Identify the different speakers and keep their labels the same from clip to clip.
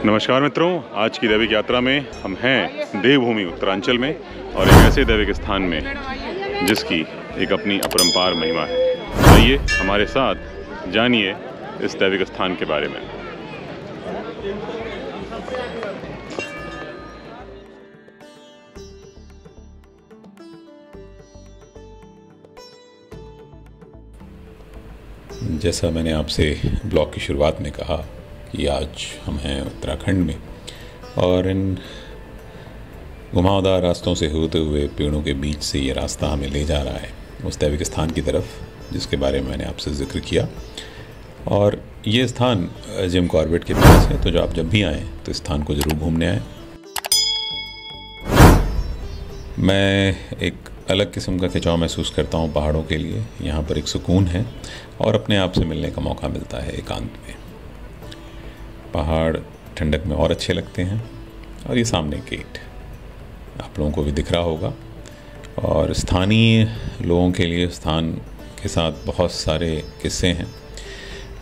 Speaker 1: नमस्कार मित्रों, आज की दैविक यात्रा में हम हैं देवभूमि उत्तरांचल में और एक ऐसे दैविक स्थान में जिसकी एक अपनी अपरंपार महिमा है। आइए हमारे साथ जानिए इस दैविक स्थान के बारे में। जैसा मैंने आपसे ब्लॉग की शुरुआत में कहा कि आज हम हैं उत्तराखंड में और इन घुमावदार रास्तों से होते हुए पेड़ों के बीच से ये रास्ता हमें ले जा रहा है उस दैविक स्थान की तरफ जिसके बारे में मैंने आपसे जिक्र किया। और ये स्थान जिम कॉर्बेट के पास है, तो आप जब भी आएँ तो इस स्थान को ज़रूर घूमने आएँ। मैं एक अलग किस्म का खिंचाव महसूस करता हूँ पहाड़ों के लिए। यहाँ पर एक सुकून है और अपने आप से मिलने का मौका मिलता है एकांत में। पहाड़ ठंडक में और अच्छे लगते हैं। और ये सामने गेट आप लोगों को भी दिख रहा होगा। और स्थानीय लोगों के लिए स्थान के साथ बहुत सारे किस्से हैं।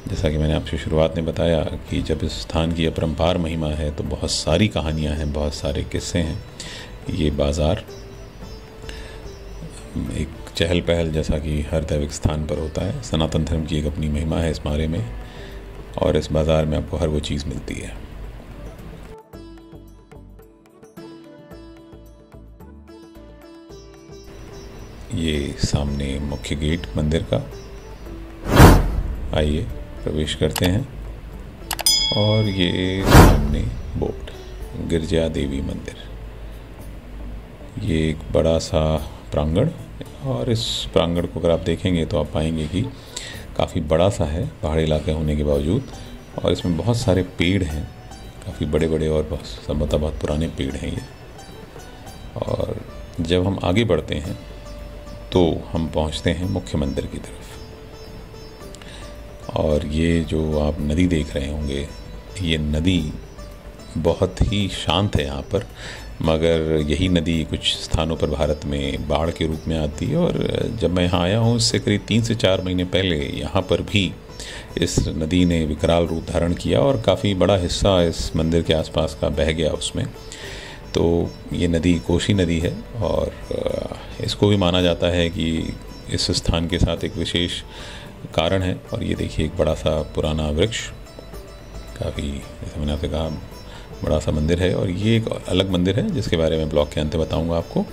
Speaker 1: जैसा कि मैंने आपसे शुरुआत में बताया कि जब इस स्थान की अपरंपार महिमा है तो बहुत सारी कहानियाँ हैं, बहुत सारे किस्से हैं। ये बाज़ार एक चहल पहल जैसा कि हर दैविक स्थान पर होता है। सनातन धर्म की एक अपनी महिमा है इस बारे में और इस बाज़ार में आपको हर वो चीज़ मिलती है। ये सामने मुख्य गेट मंदिर का, आइए प्रवेश करते हैं। और ये सामने बोर्ड गिरजा देवी मंदिर। ये एक बड़ा सा प्रांगण और इस प्रांगण को अगर आप देखेंगे तो आप पाएंगे कि काफ़ी बड़ा सा है पहाड़ी इलाके होने के बावजूद। और इसमें बहुत सारे पेड़ हैं, काफ़ी बड़े बड़े और बहुत पुराने पेड़ हैं ये। और जब हम आगे बढ़ते हैं तो हम पहुंचते हैं मुख्य मंदिर की तरफ। और ये जो आप नदी देख रहे होंगे, ये नदी बहुत ही शांत है यहाँ पर, मगर यही नदी कुछ स्थानों पर भारत में बाढ़ के रूप में आती है। और जब मैं यहाँ आया हूँ इससे करीब 3 से 4 महीने पहले यहाँ पर भी इस नदी ने विकराल रूप धारण किया और काफ़ी बड़ा हिस्सा इस मंदिर के आसपास का बह गया उसमें। तो ये नदी कोसी नदी है और इसको भी माना जाता है कि इस स्थान के साथ एक विशेष कारण है। और ये देखिए एक बड़ा सा पुराना वृक्ष, काफ़ी जैसे मैंने आपसे कहा बड़ा सा मंदिर है। और ये एक अलग मंदिर है जिसके बारे में ब्लॉग के अंत में बताऊंगा आपको।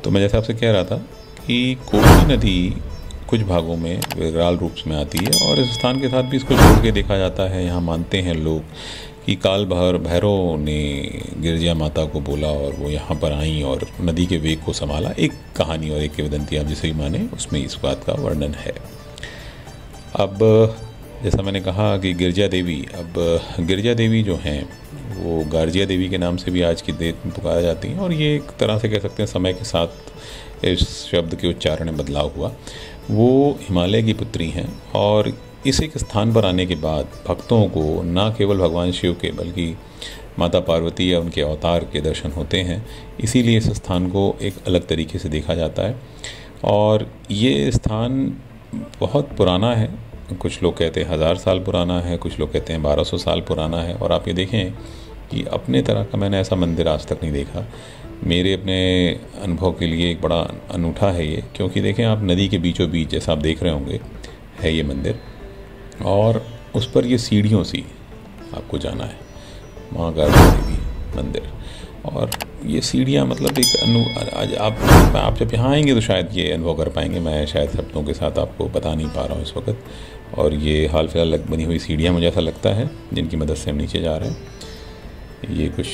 Speaker 1: तो मैं जैसे आपसे कह रहा था कि कोसी नदी कुछ भागों में विकराल रूप में आती है और इस स्थान के साथ भी इसको जोड़ के देखा जाता है। यहाँ मानते हैं लोग कि काल भैरव ने गिरजा माता को बोला और वो यहाँ पर आई और नदी के वेग को संभाला। एक कहानी और एक किंवदंती आप जिसे भी माने उसमें इस बात का वर्णन है। अब जैसा मैंने कहा कि गिरजा देवी जो हैं वो गार्जिया देवी के नाम से भी आज की डेट में पुकारा जाती हैं। और ये एक तरह से कह सकते हैं समय के साथ इस शब्द के उच्चारण में बदलाव हुआ। वो हिमालय की पुत्री हैं और इस एक स्थान पर आने के बाद भक्तों को न केवल भगवान शिव के बल्कि माता पार्वती या उनके अवतार के दर्शन होते हैं। इसीलिए इस स्थान को एक अलग तरीके से देखा जाता है। और ये स्थान बहुत पुराना है। कुछ लोग कहते हैं 1000 साल पुराना है, कुछ लोग कहते हैं 1200 साल पुराना है। और आप ये देखें कि अपने तरह का मैंने ऐसा मंदिर आज तक नहीं देखा। मेरे अपने अनुभव के लिए एक बड़ा अनूठा है ये, क्योंकि देखें आप नदी के बीचों बीच जैसा आप देख रहे होंगे है ये मंदिर और उस पर ये सीढ़ियों सी आपको जाना है माँ गार्जिया देवी मंदिर। और ये सीढ़ियाँ मतलब एक आप जब यहाँ आएंगे तो शायद ये अनुभव कर पाएंगे। मैं शायद शब्दों के साथ आपको बता नहीं पा रहा हूँ इस वक्त। और ये हाल फिलहाल बनी हुई सीढ़ियाँ मुझे ऐसा लगता है जिनकी मदद से हम नीचे जा रहे हैं। ये कुछ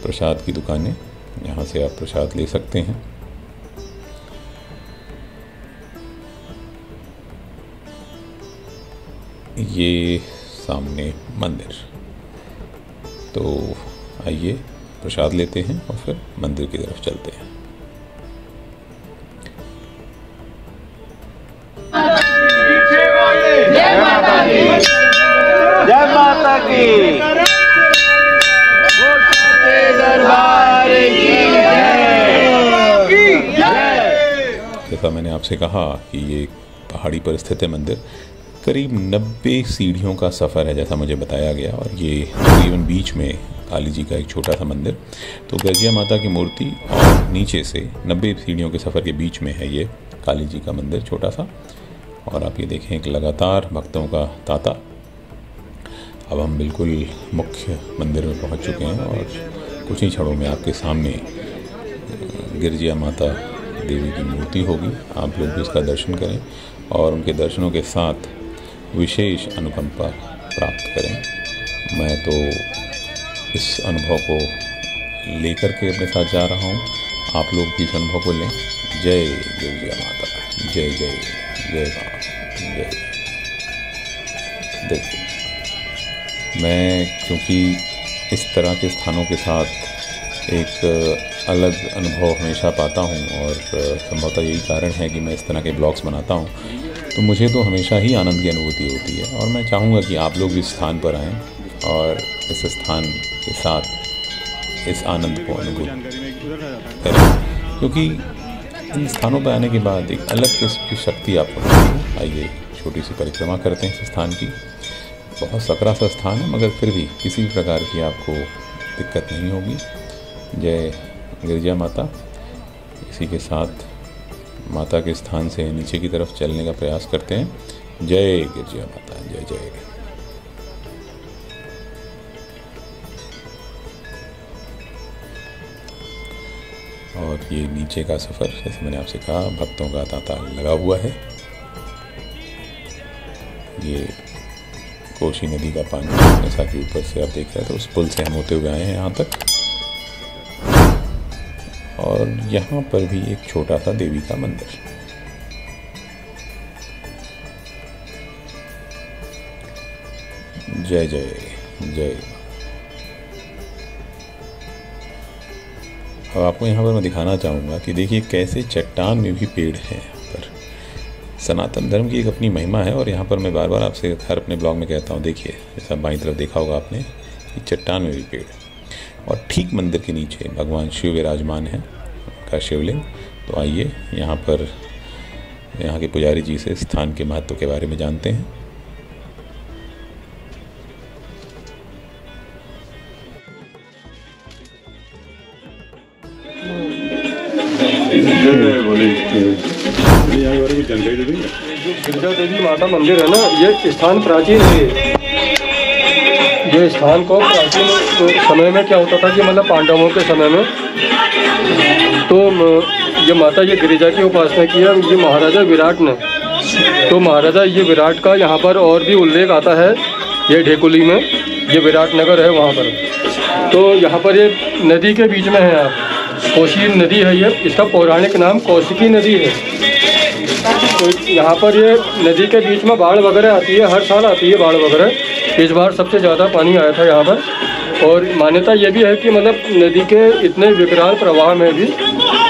Speaker 1: प्रसाद की दुकानें, यहाँ से आप प्रसाद ले सकते हैं। ये सामने मंदिर। तो आइए प्रसाद लेते हैं और फिर मंदिर की तरफ चलते हैं।
Speaker 2: जय माता की, जय माता की, दरबार की जय।
Speaker 1: जैसा मैंने आपसे कहा कि ये पहाड़ी पर स्थित है मंदिर। करीब 90 सीढ़ियों का सफ़र है जैसा मुझे बताया गया, और ये तकरीबन बीच में काली जी का एक छोटा सा मंदिर। तो गर्जिया माता की मूर्ति और नीचे से 90 सीढ़ियों के सफ़र के बीच में है ये काली जी का मंदिर छोटा सा। और आप ये देखें एक लगातार भक्तों का तांता। अब हम बिल्कुल मुख्य मंदिर में पहुंच चुके हैं और कुछ ही क्षणों में आपके सामने गिरजिया माता देवी की मूर्ति होगी। आप लोग भी इसका दर्शन करें और उनके दर्शनों के साथ विशेष अनुकंपा प्राप्त करें। मैं तो इस अनुभव को लेकर के अपने साथ जा रहा हूँ, आप लोग भी इस अनुभव को लें। जय गिरजिया माता, जय जय जय माँ, जय। देखिए, मैं क्योंकि इस तरह के स्थानों के साथ एक अलग अनुभव हमेशा पाता हूँ और संभवतः यही कारण है कि मैं इस तरह के ब्लॉग्स बनाता हूँ, तो मुझे तो हमेशा ही आनंद की अनुभूति होती है। और मैं चाहूँगा कि आप लोग इस स्थान पर आएँ और इस स्थान के साथ इस आनंद को अनुभव करें, क्योंकि इन स्थानों पर आने के बाद एक अलग किस्म की शक्ति आपको मिलती है। आइए छोटी सी परिक्रमा करते हैं इस स्थान की। बहुत सकरा सा स्थान है, मगर फिर भी किसी भी प्रकार की आपको दिक्कत नहीं होगी। जय गिरजिया माता। इसी के साथ माता के स्थान से नीचे की तरफ चलने का प्रयास करते हैं। जय गिरजिया माता, जय जय। और ये नीचे का सफ़र, जैसे मैंने आपसे कहा, भक्तों का तांता लगा हुआ है। ये कोसी नदी का पानी, जैसा कि ऊपर से आप देख रहे हैं, तो उस पुल से हम होते हुए आए हैं यहाँ तक। और यहाँ पर भी एक छोटा सा देवी का मंदिर। जय जय जय। अब आपको यहाँ पर मैं दिखाना चाहूँगा कि देखिए कैसे चट्टान में भी पेड़ हैं। यहाँ पर सनातन धर्म की एक अपनी महिमा है, और यहाँ पर मैं बार बार आपसे हर अपने ब्लॉग में कहता हूँ, देखिए जैसा बाईं तरफ देखा होगा आपने कि चट्टान में भी पेड़, और ठीक मंदिर के नीचे भगवान शिव विराजमान है, उनका शिवलिंग। तो आइए यहाँ पर यहाँ के पुजारी जी से स्थान के महत्व के बारे में जानते हैं।
Speaker 3: गिरजा देवी माता मंदिर है ना, ये स्थान प्राचीन है। ये स्थान को प्राचीन समय में क्या होता था कि मतलब पांडवों के समय में तो ये माता ये गिरिजा की उपासना किया ये महाराजा विराट ने। तो महाराजा ये विराट का यहाँ पर और भी उल्लेख आता है, ये ढेकुली में, ये विराट नगर है वहाँ पर। तो यहाँ पर ये नदी के बीच में है, आप कोसी नदी है ये, इसका पौराणिक नाम कौशिकी नदी है। तो यहाँ पर ये नदी के बीच में बाढ़ वगैरह आती है, हर साल आती है बाढ़ वगैरह। इस बार सबसे ज़्यादा पानी आया था यहाँ पर। और मान्यता ये भी है कि मतलब नदी के इतने विकराल प्रवाह में भी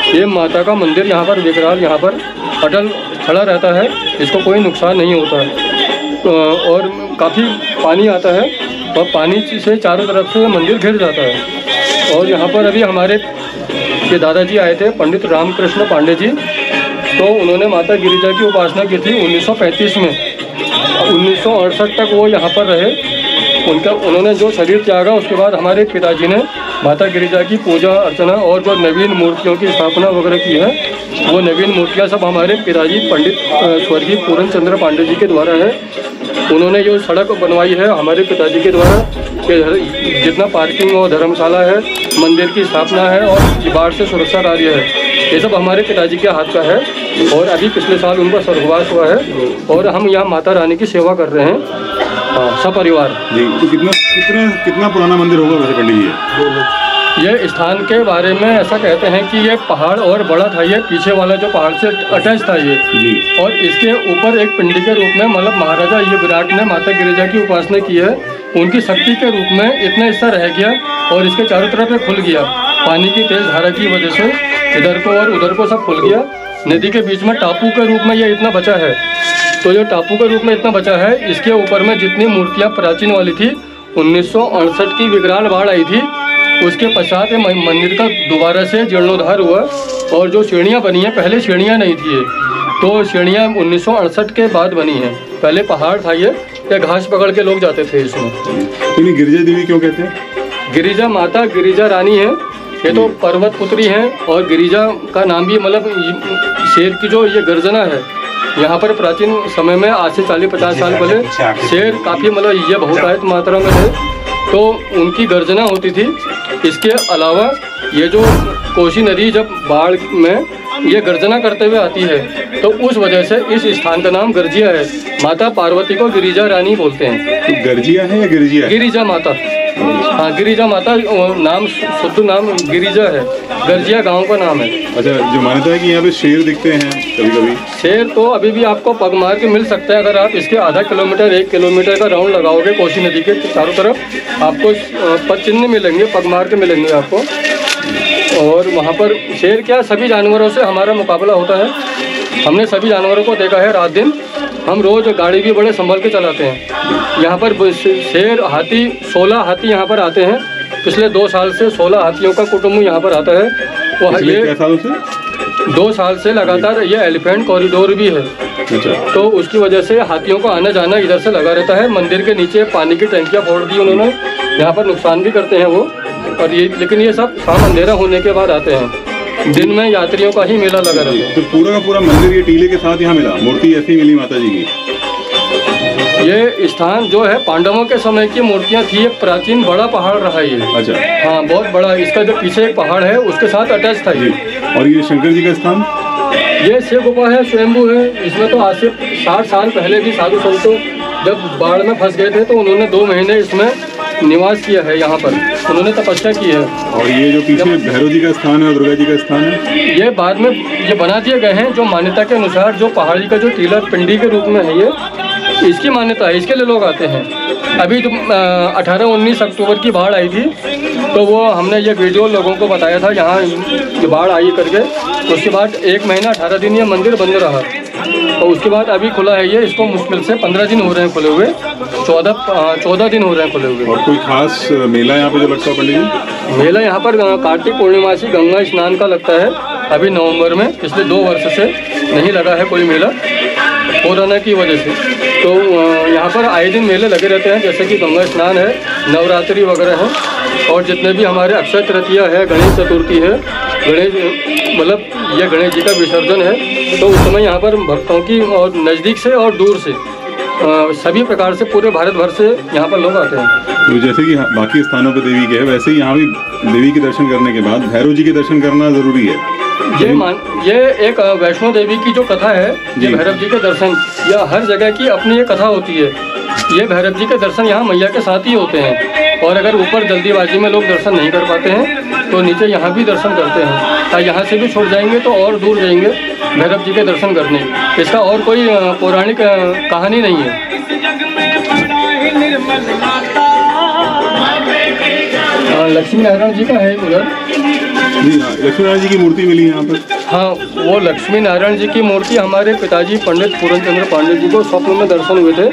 Speaker 3: ये माता का मंदिर यहाँ पर विकराल यहाँ पर अटल खड़ा रहता है, इसको कोई नुकसान नहीं होता है। और काफ़ी पानी आता है और पानी से चारों तरफ से मंदिर घिर जाता है। और यहाँ पर अभी हमारे के दादाजी आए थे, पंडित रामकृष्ण पांडे जी, तो उन्होंने माता गिरिजा की उपासना की थी 1935 में। 1968 तक वो यहाँ पर रहे। उन्होंने जो शरीर त्यागा उसके बाद हमारे पिताजी ने माता गिरिजा की पूजा अर्चना और जो नवीन मूर्तियों की स्थापना वगैरह की है, वो नवीन मूर्तियाँ सब हमारे पिताजी पंडित स्वर्गीय पूरन चंद्र पांडे जी के द्वारा है। उन्होंने जो सड़क बनवाई है हमारे पिताजी के द्वारा, कि जितना पार्किंग और धर्मशाला है, मंदिर की स्थापना है और बाढ़ से सुरक्षा कार्य है, ये सब हमारे पिताजी के हाथ का है। और अभी पिछले साल उनका स्वर्गवास हुआ है और हम यहाँ माता रानी की सेवा कर रहे हैं सपरिवार।
Speaker 4: तो कितना पुराना मंदिर होगा वैसे पंडित जी?
Speaker 3: ये स्थान के बारे में ऐसा कहते हैं कि ये पहाड़ और बड़ा था, ये पीछे वाला जो पहाड़ से अटैच था ये जी। और इसके ऊपर एक पिंडी के रूप में मतलब महाराजा ये विराट ने माता गिरिजा की उपासना की है, उनकी शक्ति के रूप में इतना हिस्सा रह गया और इसके चारों तरफ ये खुल गया पानी की तेज धारा की वजह से, इधर को और उधर को सब खुल गया। नदी के बीच में टापू के रूप में ये इतना बचा है। तो जो टापू के रूप में इतना बचा है, इसके ऊपर में जितनी मूर्तियाँ प्राचीन वाली थी 1968 की विकराल बाढ़ आई थी, उसके पश्चात मंदिर का दोबारा से जीर्णोद्धार हुआ। और जो सीढ़ियाँ बनी हैं, पहले सीढ़ियाँ नहीं थी, तो सीढ़ियाँ 1968 के बाद बनी हैं। पहले पहाड़ था ये घास पकड़ के लोग जाते थे इसमें।
Speaker 4: तो गिरिजा देवी क्यों कहते हैं?
Speaker 3: गिरिजा माता, गिरिजा रानी है, ये तो पर्वत पुत्री हैं। और गिरिजा का नाम भी मतलब शेर की जो ये गर्जना है, यहाँ पर प्राचीन समय में आज से 40-50 साल पहले शेर काफ़ी मतलब ये बहुतायत मात्रा में थे, तो उनकी गर्जना होती थी। इसके अलावा ये जो कोसी नदी जब बाढ़ में ये गर्जना करते हुए आती है, तो उस वजह से इस स्थान का नाम गर्जिया है। माता पार्वती को गिरिजा रानी बोलते हैं।
Speaker 4: तो गर्जिया है या गिरिजिया?
Speaker 3: गिरिजा माता, हाँ गिरिजा माता नाम, शुद्ध नाम गिरिजा है, गर्जिया गांव का नाम है।
Speaker 4: अच्छा, जो मान्यता है कि यहाँ पे शेर दिखते हैं कभी कभी?
Speaker 3: शेर तो अभी भी आपको पग मार के मिल सकता है। अगर आप इसके आधा किलोमीटर 1 किलोमीटर का राउंड लगाओगे कोसी नदी के चारों तरफ, आपको पग चिन्ह मिलेंगे, पग मार के मिलेंगे आपको। और वहाँ पर शेर क्या, सभी जानवरों से हमारा मुकाबला होता है। हमने सभी जानवरों को देखा है रात दिन। हम रोज़ गाड़ी भी बड़े संभल के चलाते हैं। यहाँ पर शेर, हाथी, 16 हाथी यहाँ पर आते हैं। पिछले 2 साल से 16 हाथियों का कुटुंब यहाँ पर आता है। वो ये 2 साल से लगातार ये एलिफेंट कॉरिडोर भी है।
Speaker 4: अच्छा।
Speaker 3: तो उसकी वजह से हाथियों का आना जाना इधर से लगा रहता है। मंदिर के नीचे पानी की टंकियाँ फोड़ दी उन्होंने, यहाँ पर नुकसान भी करते हैं वो। और ये, लेकिन ये सब शाम अंधेरा होने के बाद आते हैं। दिन में यात्रियों का ही मेला लगा रहता है।
Speaker 4: तो पूरा का पूरा मंदिर ये टीले के साथ यहाँ मिला, मूर्ति ऐसी मिली माता जी की?
Speaker 3: ये स्थान जो है पांडवों के समय की मूर्तियाँ थी। एक प्राचीन बड़ा पहाड़ रहा है ये।
Speaker 4: अच्छा।
Speaker 3: हाँ, बहुत बड़ा। इसका जो पीछे एक पहाड़ है उसके साथ अटैच था ये।
Speaker 4: और ये शंकर जी का स्थान?
Speaker 3: ये शिव गुफा है, स्वयंभू है। इसमें तो आज से 60 साल पहले भी साधु संतों जब बाढ़ में फंस गए थे, तो उन्होंने 2 महीने इसमें निवास किया है। यहाँ पर उन्होंने तपस्या की है।
Speaker 4: और ये जो पीछे भैरव जी का स्थान है और दुर्गा जी का स्थान है, ये
Speaker 3: बाद में ये बना दिए गए हैं। जो मान्यता के अनुसार जो पहाड़ी का जो टीला पिंडी के रूप में है, ये इसकी मान्यता है, इसके लिए लोग आते हैं। अभी जो 18-19 अक्टूबर की बाढ़ आई थी, तो वो हमने ये वीडियो लोगों को बताया था यहाँ ये बाढ़ आई करके। उसके बाद 1 महीना 18 दिन ये मंदिर बंद रहा, और उसके बाद अभी खुला है ये। इसको मुश्किल से 15 दिन हो रहे हैं खुले हुए, 14 दिन हो रहे हैं खुले हुए।
Speaker 4: और कोई खास मेला यहाँ पे जो लगता है पंडित जी?
Speaker 3: मेला यहाँ पर कार्तिक पूर्णिमासी गंगा स्नान का लगता है अभी नवंबर में। पिछले 2 वर्ष से नहीं लगा है कोई मेला कोरोना की वजह से। तो यहाँ पर आए दिन मेले लगे रहते हैं, जैसे कि गंगा स्नान है, नवरात्रि वगैरह है, और जितने भी हमारे अक्षय तृतीया है, गणेश चतुर्थी है, मतलब ये गणेश जी का विसर्जन है। तो उस समय यहाँ पर भक्तों की और नज़दीक से और दूर से सभी प्रकार से पूरे भारत भर से यहाँ पर लोग आते हैं।
Speaker 4: तो जैसे कि बाकी स्थानों पर देवी के है, वैसे ही यहाँ भी देवी के दर्शन करने के बाद भैरव जी के दर्शन करना ज़रूरी है।
Speaker 3: ये एक वैष्णो देवी की जो कथा है, ये भैरव जी के दर्शन, या हर जगह की अपनी एक कथा होती है। ये भैरव जी के दर्शन यहाँ मैया के साथ ही होते हैं। और अगर ऊपर जल्दीबाजी में लोग दर्शन नहीं कर पाते हैं, तो नीचे यहाँ भी दर्शन करते हैं। यहाँ से भी छोड़ जाएंगे तो और दूर जाएंगे भैरव जी के दर्शन करने। इसका और कोई पौराणिक कहानी नहीं है। लक्ष्मी नारायण जी का है उधर।
Speaker 4: लक्ष्मी नारायण जी की मूर्ति मिली यहाँ पर?
Speaker 3: हाँ, वो लक्ष्मी नारायण जी की मूर्ति हमारे पिताजी पंडित पूरन चंद्र पांडे जी को स्वप्न में दर्शन हुए थे।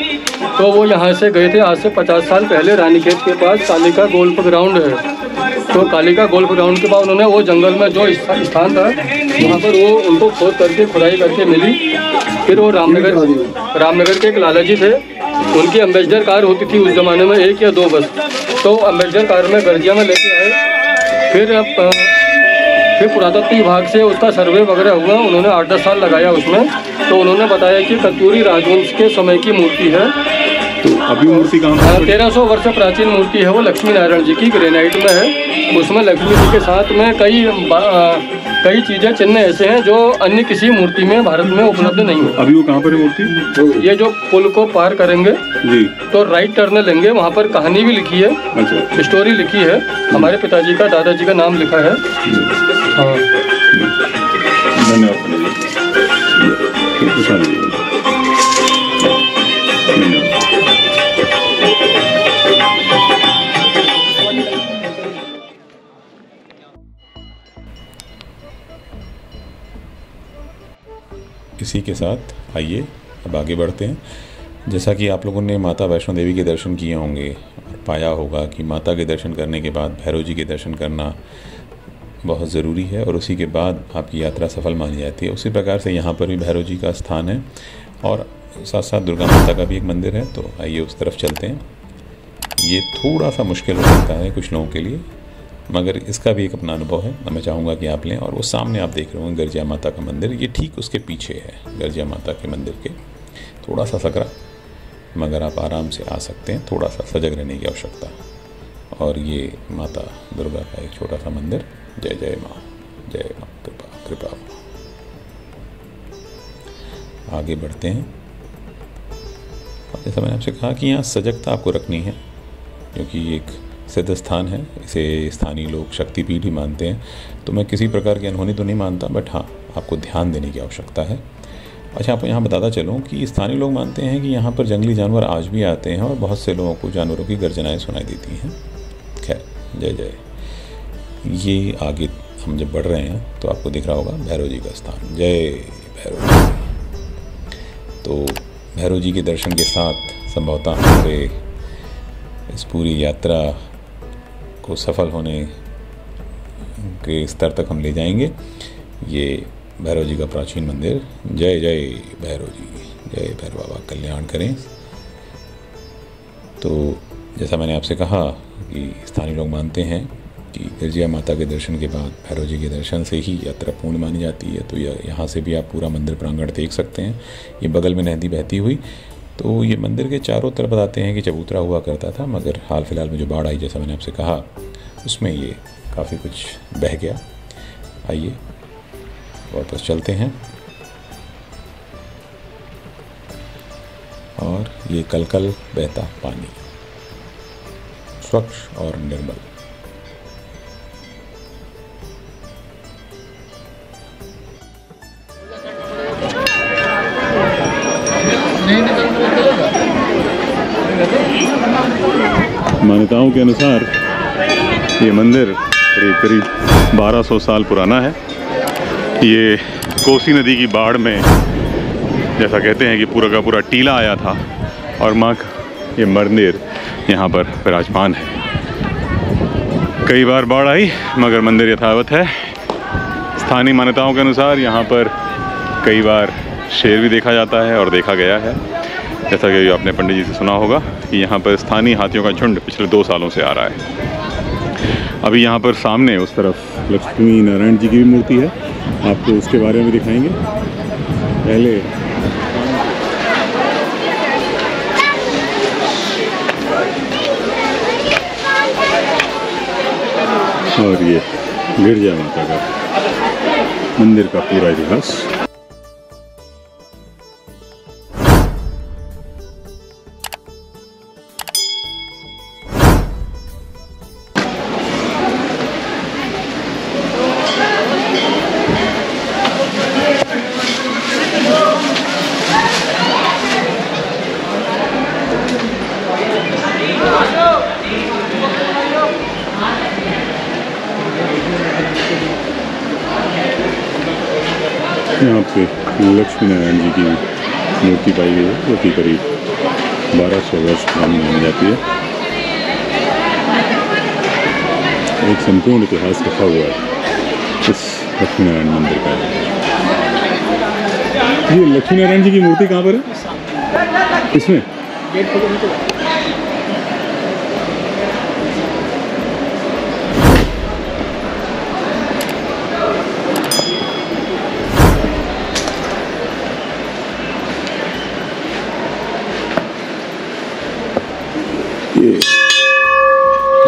Speaker 3: तो वो यहाँ से गए थे आज से 50 साल पहले। रानीखेत के पास कालिका गोल्फ ग्राउंड है, तो कालिका गोल्फ ग्राउंड के बाद उन्होंने वो जंगल में जो स्थान था वहाँ पर वो उनको खोद करके खुदाई करके मिली। फिर वो रामनगर के एक लाला जी थे, उनकी एम्बेसडर कार होती थी उस ज़माने में, 1 या 2 बस। तो एम्बेसडर कार में गर्जिया में लेके आए। फिर पुरातत्व विभाग से उसका सर्वे वगैरह हुआ, उन्होंने 8-10 साल लगाया उसमें। तो उन्होंने बताया कि कत्यूरी राजवंश के समय की मूर्ति है।
Speaker 4: तो अभी मूर्ति कहाँ है?
Speaker 3: 1300 वर्ष प्राचीन मूर्ति है वो, लक्ष्मी नारायण जी की ग्रेनाइट में है। उसमें लक्ष्मी जी के साथ में कई चीज़ें, चिन्ह ऐसे हैं जो अन्य किसी मूर्ति में भारत में उपलब्ध नहीं है।
Speaker 4: अभी वो कहाँ पर है मूर्ति?
Speaker 3: ये जो पुल को पार करेंगे
Speaker 4: जी, तो
Speaker 3: राइट टर्न लेंगे, वहाँ पर कहानी भी लिखी है।
Speaker 4: अच्छा।
Speaker 3: स्टोरी लिखी है, हमारे पिताजी का, दादाजी का नाम लिखा है। हाँ,
Speaker 4: धन्यवाद।
Speaker 1: इसी के साथ आइए अब आगे बढ़ते हैं। जैसा कि आप लोगों ने माता वैष्णो देवी के दर्शन किए होंगे और पाया होगा कि माता के दर्शन करने के बाद भैरव जी के दर्शन करना बहुत ज़रूरी है, और उसी के बाद आपकी यात्रा सफल मानी जाती है। उसी प्रकार से यहाँ पर भी भैरव जी का स्थान है। और साथ साथ दुर्गा माता का भी एक मंदिर है, तो आइए उस तरफ चलते हैं। ये थोड़ा सा मुश्किल हो सकता है कुछ लोगों के लिए, मगर इसका भी एक अपना अनुभव है, मैं चाहूँगा कि आप लें। और वो सामने आप देख रहे होंगे गर्जिया माता का मंदिर, ये ठीक उसके पीछे है। गर्जिया माता के मंदिर के थोड़ा सा सकरा, मगर आप आराम से आ सकते हैं, थोड़ा सा सजग रहने की आवश्यकता। और ये माता दुर्गा का एक छोटा सा मंदिर। जय जय माँ, जय माँ, कृपा कृपा। आगे बढ़ते हैं। और जैसा मैंने आपसे कहा कि यहाँ सजगता आपको रखनी है, क्योंकि ये एक सिद्ध स्थान है, इसे स्थानीय लोग शक्तिपीठ ही मानते हैं। तो मैं किसी प्रकार की अनहोनी तो नहीं मानता, बट हाँ, आपको ध्यान देने की आवश्यकता है। अच्छा, आपको यहाँ बताता चलूँ कि स्थानीय लोग मानते हैं कि यहाँ पर जंगली जानवर आज भी आते हैं और बहुत से लोगों को जानवरों की गर्जनाएं सुनाई देती हैं। खैर, जय जय। ये आगे हम जब बढ़ रहे हैं तो आपको दिख रहा होगा भैरव जी का स्थान। जय भैरव जी। तो भैरव जी के दर्शन के साथ संभवतः हमारे इस पूरी यात्रा को सफल होने के स्तर तक हम ले जाएंगे। ये भैरव जी का प्राचीन मंदिर। जय जय भैरव जी, जय भैरव बाबा कल्याण करें। तो जैसा मैंने आपसे कहा कि स्थानीय लोग मानते हैं कि गर्जिया माता के दर्शन के बाद भैरव जी के दर्शन से ही यात्रा पूर्ण मानी जाती है। तो यहाँ से भी आप पूरा मंदिर प्रांगण देख सकते हैं। ये बगल में नदी बहती हुई। तो ये मंदिर के चारों तरफ बताते हैं कि चबूतरा हुआ करता था, मगर हाल फिलहाल में जो बाढ़ आई, जैसा मैंने आपसे कहा, उसमें ये काफ़ी कुछ बह गया। आइए वापस चलते हैं। और ये कलकल बहता पानी, स्वच्छ और निर्मल।
Speaker 4: मान्यताओं के अनुसार ये मंदिर करीब 1200 साल पुराना है। ये कोसी नदी की बाढ़ में, जैसा कहते हैं कि पूरा का पूरा टीला आया था और माँ का ये मंदिर यहाँ पर विराजमान है। कई बार बाढ़ आई मगर मंदिर यथावत है। स्थानीय मान्यताओं के अनुसार यहाँ पर कई बार शेर भी देखा जाता है और देखा गया है। जैसा कि आपने पंडित जी से सुना होगा कि यहाँ पर स्थानीय हाथियों का झुंड पिछले 2 सालों से आ रहा है। अभी यहाँ पर सामने उस तरफ लक्ष्मी नारायण जी की भी मूर्ति है, आपको उसके बारे में दिखाएंगे। पहले और ये गिरजा माता का मंदिर का पूरा इतिहास। यहाँ पे लक्ष्मी नारायण जी की मूर्ति पाई गई है, जो कि करीब 1200 वर्ष पुरानी मानी जाती है। एक संपूर्ण इतिहास रखा हुआ है इस लक्ष्मी नारायण मंदिर का। ये लक्ष्मी नारायण जी की मूर्ति कहाँ पर है? इसमें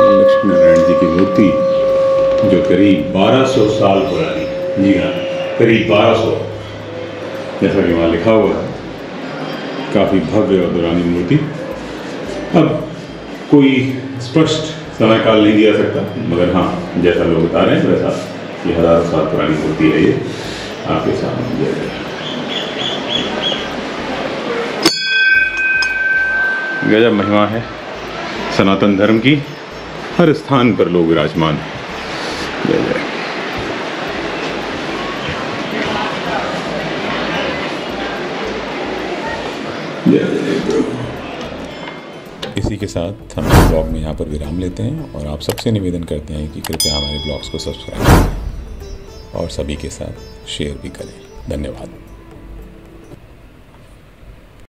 Speaker 4: लक्ष्मी नारायण जी की मूर्ति जो करीब 1200 साल पुरानी, जी हाँ, करीब 1200, जैसा कि वहाँ लिखा हुआ है। काफ़ी भव्य और पुरानी मूर्ति। अब कोई स्पष्ट समय काल नहीं दिया सकता, मगर हाँ, जैसा लोग बता रहे हैं वैसा ये 1000 साल पुरानी मूर्ति है। ये आपके सामने गजब महिमा है सनातन धर्म की। हर स्थान पर लोग विराजमान हैं। जय जय।
Speaker 1: इसी के साथ हम ब्लॉग में यहाँ पर विराम लेते हैं और आप सबसे निवेदन करते हैं कि कृपया हमारे ब्लॉग्स को सब्सक्राइब करें और सभी के साथ शेयर भी करें। धन्यवाद।